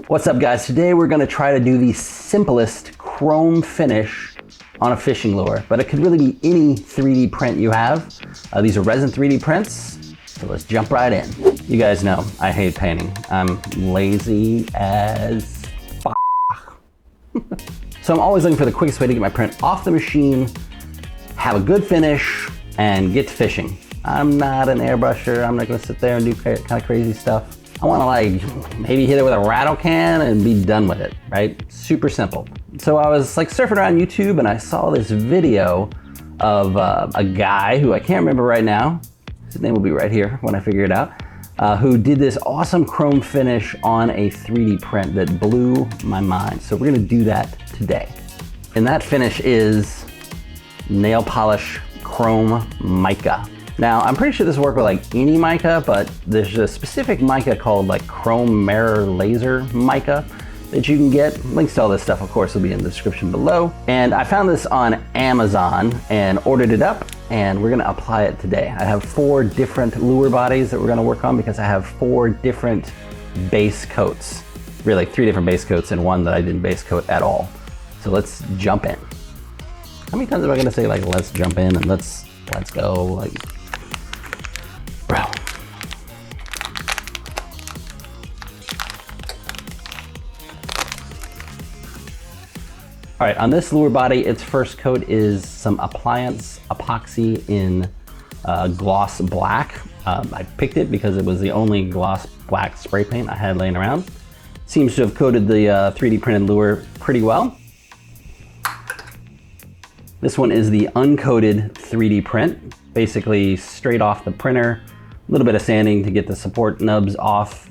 What's up guys? Today we're gonna try to do the simplest chrome finish on a fishing lure, but it could really be any 3D print you have. These are resin 3D prints, so let's jump right in. You guys know I hate painting. I'm lazy as f***. So I'm always looking for the quickest way to get my print off the machine, have a good finish, and get to fishing. I'm not an airbrusher. I'm not gonna sit there and do kind of crazy stuff. I wanna maybe hit it with a rattle can and be done with it, right? Super simple. So I was surfing around YouTube and I saw this video of a guy who I can't remember right now. His name will be right here when I figure it out. Who did this awesome chrome finish on a 3D print that blew my mind. So we're gonna do that today. And that finish is nail polish chrome mica. Now, I'm pretty sure this will work with any mica, but there's a specific mica called chrome mirror laser mica that you can get. Links to all this stuff, of course, will be in the description below. And I found this on Amazon and ordered it up, and we're gonna apply it today. I have 4 different lure bodies that we're gonna work on because I have 4 different base coats. Really, 3 different base coats and 1 that I didn't base coat at all. So let's jump in. How many times am I gonna say let's jump in and let's go, bro. All right, on this lure body, its first coat is some Appliance Epoxy in gloss black. I picked it because it was the only gloss black spray paint I had laying around. Seems to have coated the 3D printed lure pretty well. This one is the uncoated 3D print, basically straight off the printer. A little bit of sanding to get the support nubs off,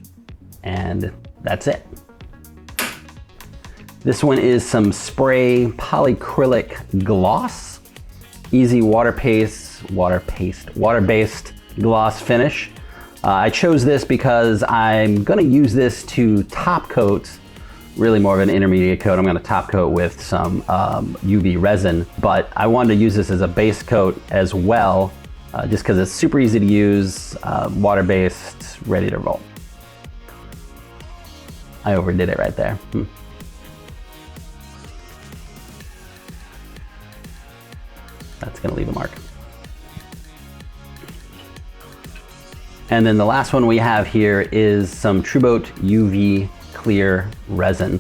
and that's it. This one is some spray polycrylic gloss. Easy water-based gloss finish. I chose this because I'm gonna use this to top coat, really more of an intermediate coat. I'm gonna top coat with some UV resin, but I wanted to use this as a base coat as well, just because it's super easy to use, water-based, ready to roll. I overdid it right there. That's gonna leave a mark. And then the last one we have here is some TrueBoat UV clear resin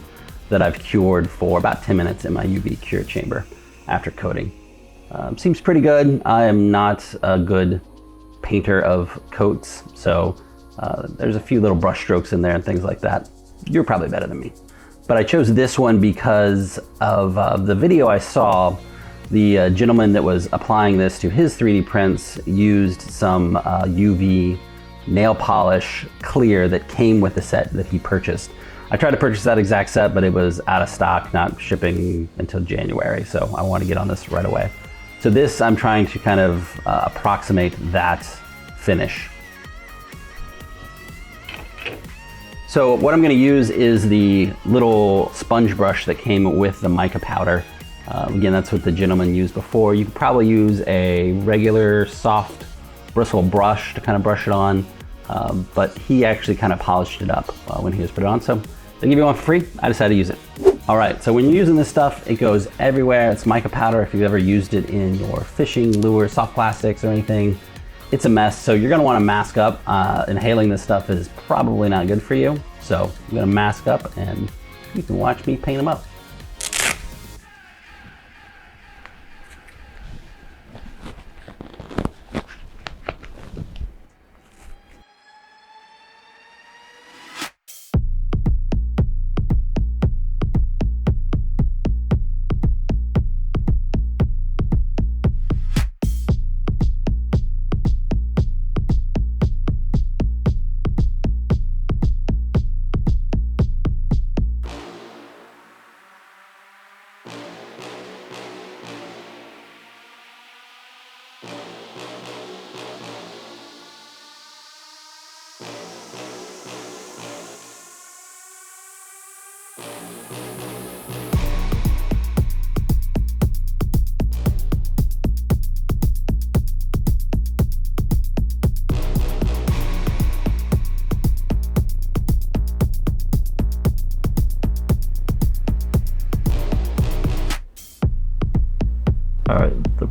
that I've cured for about 10 minutes in my UV cure chamber after coating. Seems pretty good. I am not a good painter of coats, so there's a few little brush strokes in there and things like that. You're probably better than me. But I chose this one because of the video I saw. The gentleman that was applying this to his 3D prints used some UV nail polish clear that came with the set that he purchased. I tried to purchase that exact set, but it was out of stock, not shipping until January, so I want to get on this right away. So this, I'm trying to kind of approximate that finish. So what I'm going to use is the little sponge brush that came with the mica powder. Again, that's what the gentleman used before. You could probably use a regular soft bristle brush to kind of brush it on, but he actually kind of polished it up when he was put it on. So they give you one for free. I decided to use it. All right, so when you're using this stuff, it goes everywhere. It's mica powder. If you've ever used it in your fishing lure, soft plastics or anything, it's a mess. So you're gonna wanna mask up. Inhaling this stuff is probably not good for you. So I'm gonna mask up and you can watch me paint them up.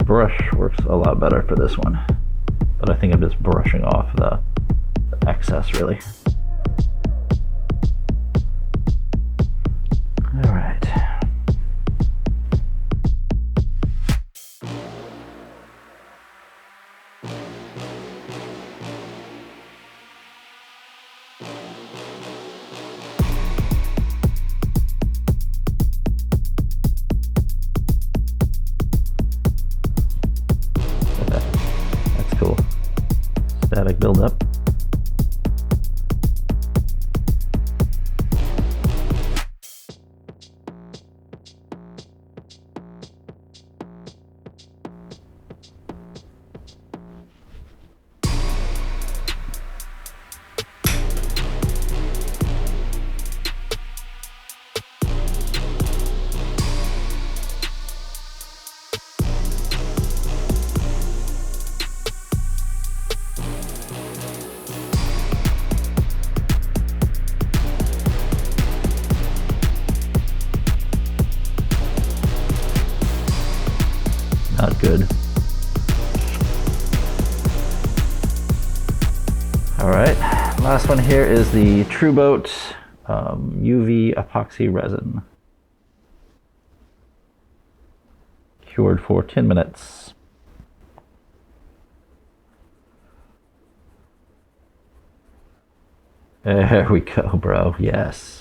brush works a lot better for this one, but I think I'm just brushing off the excess really. All right. That's cool. Static buildup. Not good. All right, last one here is the TrueBoat UV Epoxy Resin. Cured for 10 minutes. There we go, bro, yes.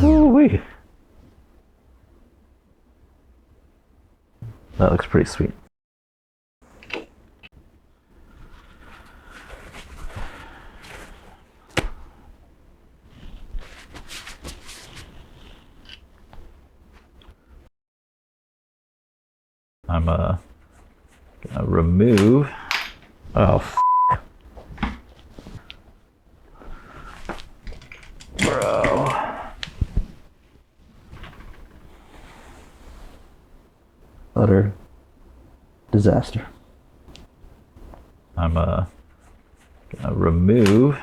Woo-wee. That looks pretty sweet. I'm gonna remove. Oh, bro. Utter disaster. I'm gonna remove.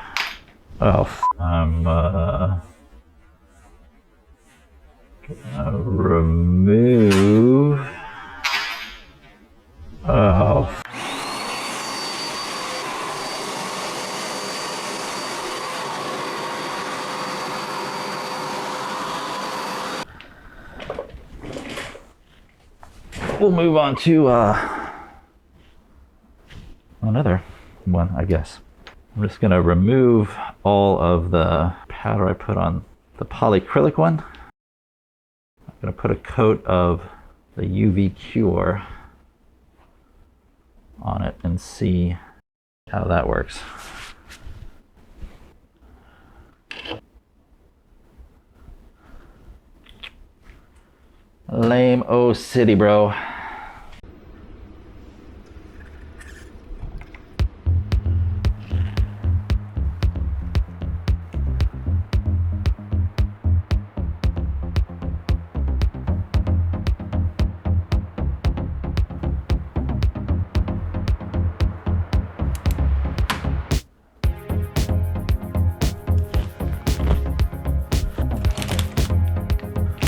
Oh, I'm gonna remove. Oh. We'll move on to another one, I guess. I'm just gonna remove all of the powder I put on the polycrylic one. I'm gonna put a coat of the UV Cure on it and see how that works. Lame O city, bro.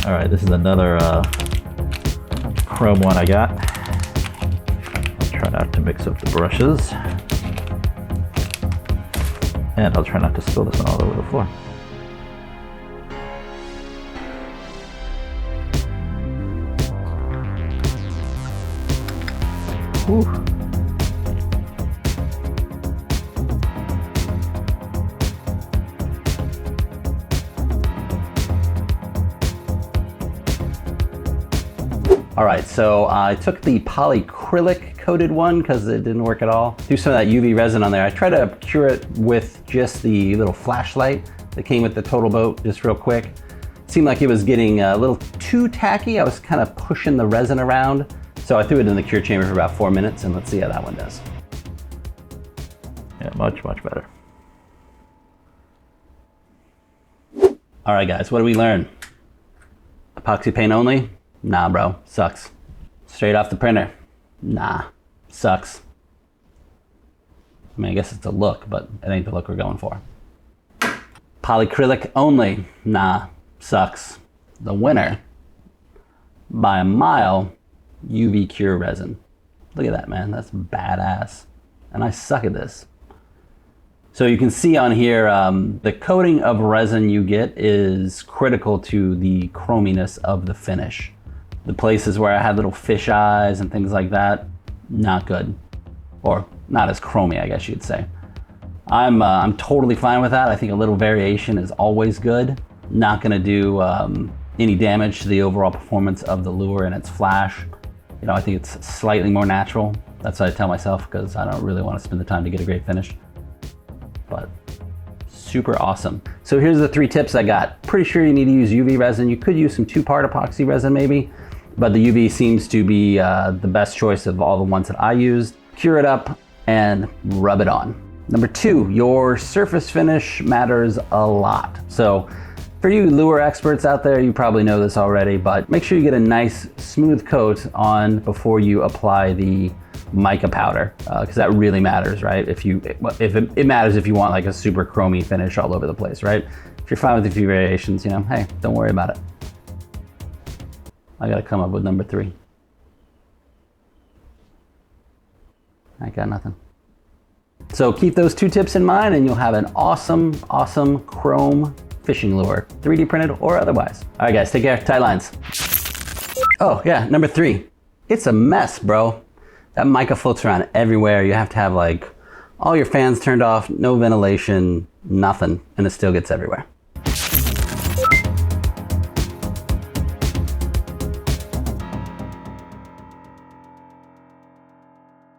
All right, this is another chrome one I got. I'll try not to mix up the brushes. And I'll try not to spill this one all over the floor. Whew. All right, so I took the polycrylic coated one because it didn't work at all. Threw some of that UV resin on there. I tried to cure it with just the little flashlight that came with the TrueBoat, just real quick. Seemed like it was getting a little too tacky. I was kind of pushing the resin around. So I threw it in the cure chamber for about 4 minutes, and let's see how that one does. Yeah, much, much better. All right, guys, what did we learn? Epoxy paint only? Nah, bro, sucks. Straight off the printer? Nah, sucks. I mean, I guess it's a look, but it ain't the look we're going for. Polycrylic only? Nah, sucks. The winner, by a mile, UV Cure Resin. Look at that, man, that's badass. And I suck at this. So you can see on here, the coating of resin you get is critical to the chrominess of the finish. The places where I had little fish eyes and things like that, not good. Or not as chromy, I guess you'd say. I'm totally fine with that. I think a little variation is always good. Not gonna do any damage to the overall performance of the lure and its flash. You know, I think it's slightly more natural. That's what I tell myself, because I don't really want to spend the time to get a great finish. But super awesome. So here's the 3 tips I got. Pretty sure you need to use UV resin. You could use some 2-part epoxy resin maybe, but the UV seems to be the best choice of all the ones that I used. Cure it up and rub it on. Number 2, your surface finish matters a lot. So for you lure experts out there, you probably know this already, but make sure you get a nice smooth coat on before you apply the mica powder, because that really matters, right? It matters if you want like a super chromy finish all over the place, right? If you're fine with a few variations, you know, hey, don't worry about it. I gotta come up with number 3. I got nothing. So keep those 2 tips in mind and you'll have an awesome, awesome chrome fishing lure, 3D printed or otherwise. All right, guys, take care, tight lines. Oh yeah, number 3, it's a mess, bro. That mica floats around everywhere. You have to have like all your fans turned off, no ventilation, nothing, and it still gets everywhere.